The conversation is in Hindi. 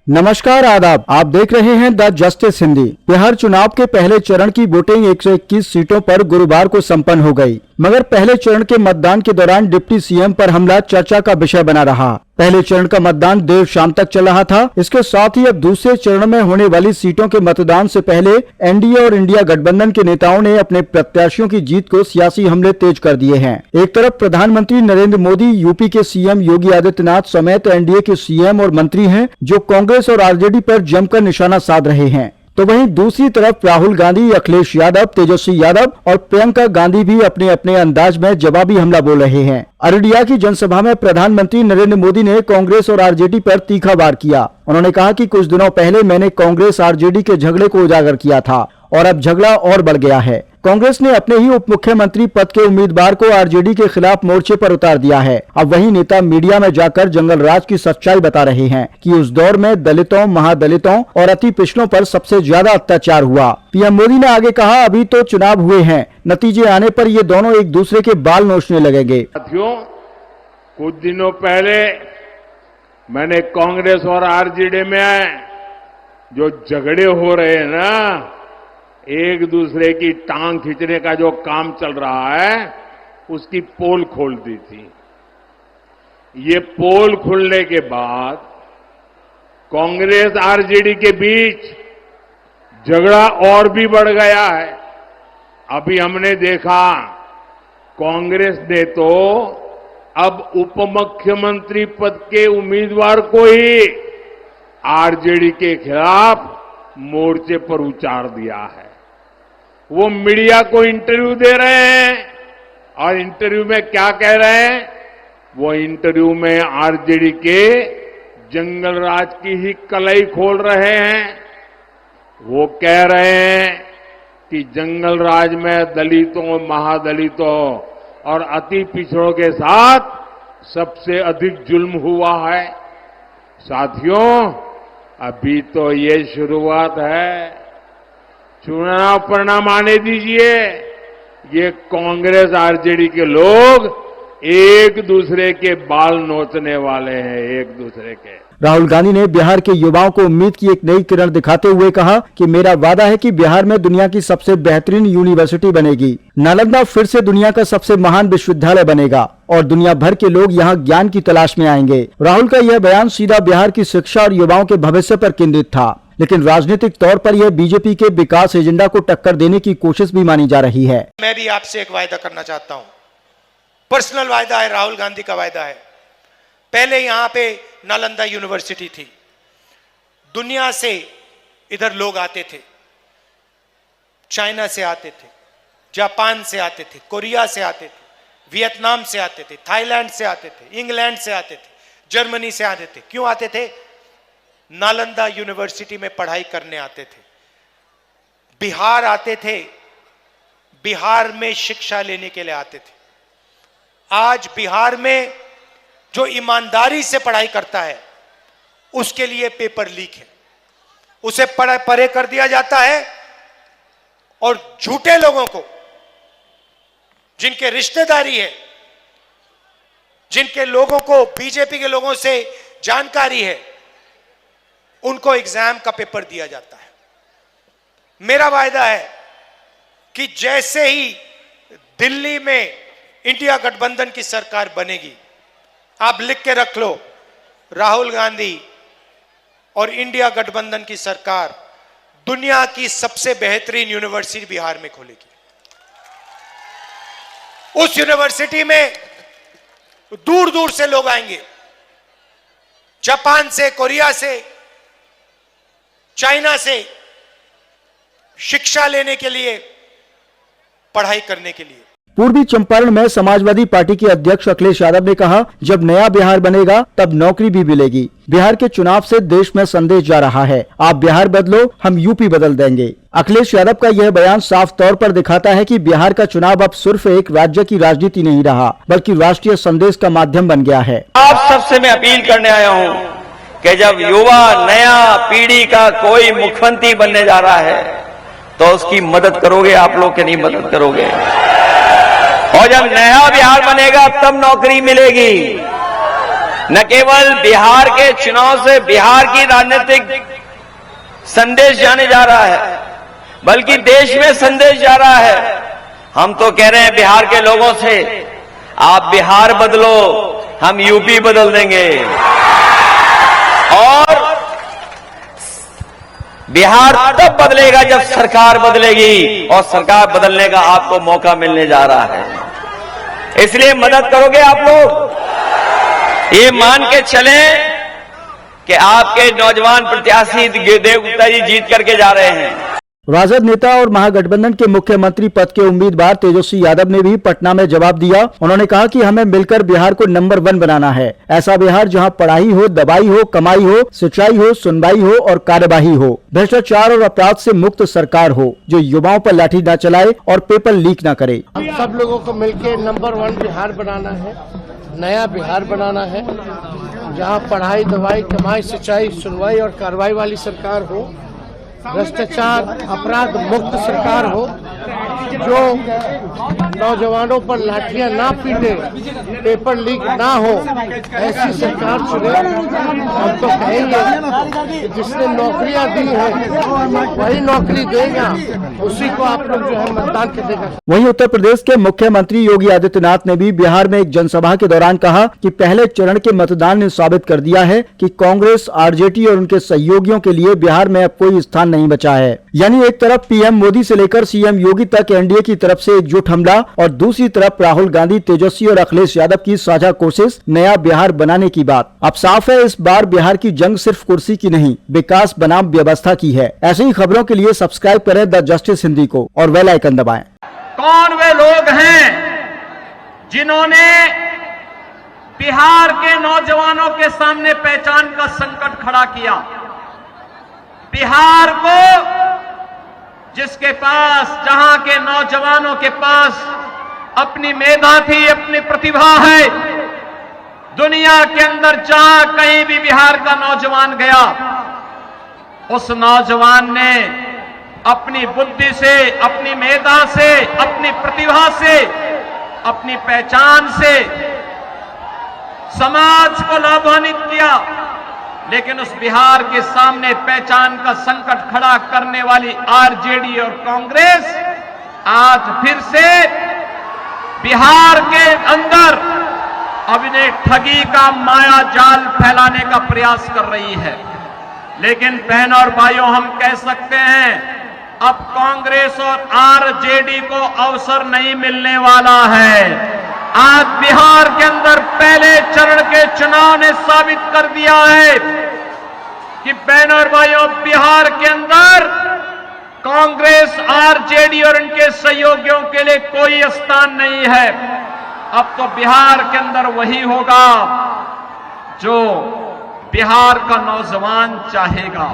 नमस्कार, आदाब। आप देख रहे हैं द जस्टिस हिंदी। बिहार चुनाव के पहले चरण की वोटिंग 121 सीटों पर गुरुवार को संपन्न हो गई, मगर पहले चरण के मतदान के दौरान डिप्टी सीएम पर हमला चर्चा का विषय बना रहा। पहले चरण का मतदान देर शाम तक चल रहा था। इसके साथ ही अब दूसरे चरण में होने वाली सीटों के मतदान से पहले एनडीए और इंडिया गठबंधन के नेताओं ने अपने प्रत्याशियों की जीत को सियासी हमले तेज कर दिए हैं। एक तरफ प्रधानमंत्री नरेंद्र मोदी, यूपी के सीएम योगी आदित्यनाथ समेत एनडीए के सीएम और मंत्री हैं, जो कांग्रेस और आरजेडी पर जमकर निशाना साध रहे हैं, तो वहीं दूसरी तरफ राहुल गांधी, अखिलेश यादव, तेजस्वी यादव और प्रियंका गांधी भी अपने अपने अंदाज में जवाबी हमला बोल रहे हैं। अररिया की जनसभा में प्रधानमंत्री नरेंद्र मोदी ने कांग्रेस और आरजेडी पर तीखा वार किया। उन्होंने कहा कि कुछ दिनों पहले मैंने कांग्रेस आरजेडी के झगड़े को उजागर किया था और अब झगड़ा और बढ़ गया है। कांग्रेस ने अपने ही उप मुख्यमंत्री पद के उम्मीदवार को आरजेडी के खिलाफ मोर्चे पर उतार दिया है। अब वही नेता मीडिया में जाकर जंगल राज की सच्चाई बता रहे हैं कि उस दौर में दलितों, महादलितों और अति पिछड़ों पर सबसे ज्यादा अत्याचार हुआ। पीएम मोदी ने आगे कहा, अभी तो चुनाव हुए हैं, नतीजे आने पर ये दोनों एक दूसरे के बाल नोचने लगेंगे। साथियों, कुछ दिनों पहले मैंने कांग्रेस और आरजेडी में जो झगड़े हो रहे हैं ना, एक दूसरे की टांग खींचने का जो काम चल रहा है, उसकी पोल खोल दी थी। ये पोल खुलने के बाद कांग्रेस आरजेडी के बीच झगड़ा और भी बढ़ गया है। अभी हमने देखा, कांग्रेस ने तो अब उप मुख्यमंत्री पद के उम्मीदवार को ही आरजेडी के खिलाफ मोर्चे पर उतार दिया है। वो मीडिया को इंटरव्यू दे रहे हैं और इंटरव्यू में क्या कह रहे हैं? वो इंटरव्यू में आरजेडी के जंगल राज की ही कलई खोल रहे हैं। वो कह रहे हैं कि जंगल राज में दलितों, महादलितों और अति पिछड़ों के साथ सबसे अधिक जुल्म हुआ है। साथियों, अभी तो ये शुरुआत है। चुनाव परिणाम आने दीजिए। ये कांग्रेस आरजेडी के लोग एक दूसरे के बाल नोचने वाले हैं, एक दूसरे के। राहुल गांधी ने बिहार के युवाओं को उम्मीद की एक नई किरण दिखाते हुए कहा कि मेरा वादा है कि बिहार में दुनिया की सबसे बेहतरीन यूनिवर्सिटी बनेगी। नालंदा फिर से दुनिया का सबसे महान विश्वविद्यालय बनेगा और दुनिया भर के लोग यहाँ ज्ञान की तलाश में आएंगे। राहुल का यह बयान सीधा बिहार की शिक्षा और युवाओं के भविष्य पर केंद्रित था, लेकिन राजनीतिक तौर पर यह बीजेपी के विकास एजेंडा को टक्कर देने की कोशिश भी मानी जा रही है। मैं भी आपसे एक वायदा करना चाहता हूं, पर्सनल वायदा है, राहुल गांधी का वायदा है। पहले यहां पे नालंदा यूनिवर्सिटी थी। दुनिया से इधर लोग आते थे, चाइना से आते थे, जापान से आते थे, कोरिया से आते थे, वियतनाम से आते थे, थाईलैंड से आते थे, इंग्लैंड से आते थे, जर्मनी से आते थे। क्यों आते थे? नालंदा यूनिवर्सिटी में पढ़ाई करने आते थे। बिहार आते थे, बिहार में शिक्षा लेने के लिए आते थे। आज बिहार में जो ईमानदारी से पढ़ाई करता है, उसके लिए पेपर लीक है, उसे परे कर दिया जाता है और झूठे लोगों को, जिनके रिश्तेदारी है, जिनके लोगों को बीजेपी के लोगों से जानकारी है, उनको एग्जाम का पेपर दिया जाता है। मेरा वायदा है कि जैसे ही दिल्ली में इंडिया गठबंधन की सरकार बनेगी, आप लिख के रख लो, राहुल गांधी और इंडिया गठबंधन की सरकार दुनिया की सबसे बेहतरीन यूनिवर्सिटी बिहार में खोलेगी। उस यूनिवर्सिटी में दूर दूर से लोग आएंगे, जापान से, कोरिया से, चाइना से, शिक्षा लेने के लिए, पढ़ाई करने के लिए। पूर्वी चंपारण में समाजवादी पार्टी के अध्यक्ष अखिलेश यादव ने कहा, जब नया बिहार बनेगा तब नौकरी भी मिलेगी। बिहार के चुनाव से देश में संदेश जा रहा है, आप बिहार बदलो, हम यूपी बदल देंगे। अखिलेश यादव का यह बयान साफ तौर पर दिखाता है कि बिहार का चुनाव अब सिर्फ एक राज्य की राजनीति नहीं रहा, बल्कि राष्ट्रीय संदेश का माध्यम बन गया है। आप सबसे मैं अपील करने आया हूँ कि जब युवा नया पीढ़ी का कोई मुख्यमंत्री बनने जा रहा है, तो उसकी मदद करोगे आप लोग, के नहीं मदद करोगे? और जब नया बिहार बनेगा तब नौकरी मिलेगी। न केवल बिहार के चुनाव से बिहार की राजनीतिक संदेश जाने जा रहा है, बल्कि देश में संदेश जा रहा है। हम तो कह रहे हैं बिहार के लोगों से, आप बिहार बदलो, हम यूपी बदल देंगे। और बिहार तब बदलेगा जब सरकार बदलेगी, और सरकार बदलने का आपको मौका मिलने जा रहा है। इसलिए मदद करोगे आप लोग। ये मान के चलें कि आपके नौजवान प्रत्याशी देव गुप्ता जी जीत करके जा रहे हैं। राजद नेता और महागठबंधन के मुख्यमंत्री पद के उम्मीदवार तेजस्वी यादव ने भी पटना में जवाब दिया। उन्होंने कहा कि हमें मिलकर बिहार को नंबर 1 बनाना है। ऐसा बिहार जहां पढ़ाई हो, दवाई हो, कमाई हो, सिंचाई हो, सुनवाई हो और कार्यवाही हो, भ्रष्टाचार और अपराध से मुक्त सरकार हो, जो युवाओं पर लाठी न चलाए और पेपर लीक न करे। हम सब लोगों को मिलकर नंबर 1 बिहार बनाना है, नया बिहार बनाना है, जहां पढ़ाई, दवाई, कमाई, सिंचाई, सुनवाई और कार्रवाई वाली सरकार हो, भ्रष्टाचार, अपराध मुक्त सरकार हो, जो नौजवानों पर लाठियां ना पीटे, पेपर लीक ना हो, ऐसी सरकार चुने। हम तो कहेंगे कि जिसने नौकरियां दी हैं वही नौकरी देगा, उसी को आप लोग जो है मतदान करेगा। वहीं उत्तर प्रदेश के मुख्यमंत्री योगी आदित्यनाथ ने भी बिहार में एक जनसभा के दौरान कहा कि पहले चरण के मतदान ने साबित कर दिया है कि कांग्रेस, आरजेडी और उनके सहयोगियों के लिए बिहार में अब कोई स्थान नहीं बचा है। यानी एक तरफ पीएम मोदी से लेकर सीएम योगी तक एनडीए की तरफ से एकजुट हमला, और दूसरी तरफ राहुल गांधी, तेजस्वी और अखिलेश यादव की साझा कोशिश नया बिहार बनाने की बात। अब साफ है, इस बार बिहार की जंग सिर्फ कुर्सी की नहीं, विकास बनाम व्यवस्था की है। ऐसी ही खबरों के लिए सब्सक्राइब करें द जस्टिस हिंदी को और बेल आइकन दबाएं। कौन वे लोग हैं जिन्होंने बिहार के नौजवानों के सामने पहचान का संकट खड़ा किया? बिहार को, जिसके पास, जहां के नौजवानों के पास अपनी मेधा थी, अपनी प्रतिभा है, दुनिया के अंदर जहां कहीं भी बिहार का नौजवान गया, उस नौजवान ने अपनी बुद्धि से, अपनी मेधा से, अपनी प्रतिभा से, अपनी पहचान से समाज को लाभान्वित किया। लेकिन उस बिहार के सामने पहचान का संकट खड़ा करने वाली आरजेडी और कांग्रेस आज फिर से बिहार के अंदर अपने ठगी का माया जाल फैलाने का प्रयास कर रही है। लेकिन बहनों और भाइयों, हम कह सकते हैं अब कांग्रेस और आरजेडी को अवसर नहीं मिलने वाला है। आज बिहार के अंदर पहले चरण के चुनाव ने साबित कर दिया है कि बहनों और भाइयों, बिहार के अंदर कांग्रेस, आरजेडी और इनके सहयोगियों के लिए कोई स्थान नहीं है। अब तो बिहार के अंदर वही होगा जो बिहार का नौजवान चाहेगा।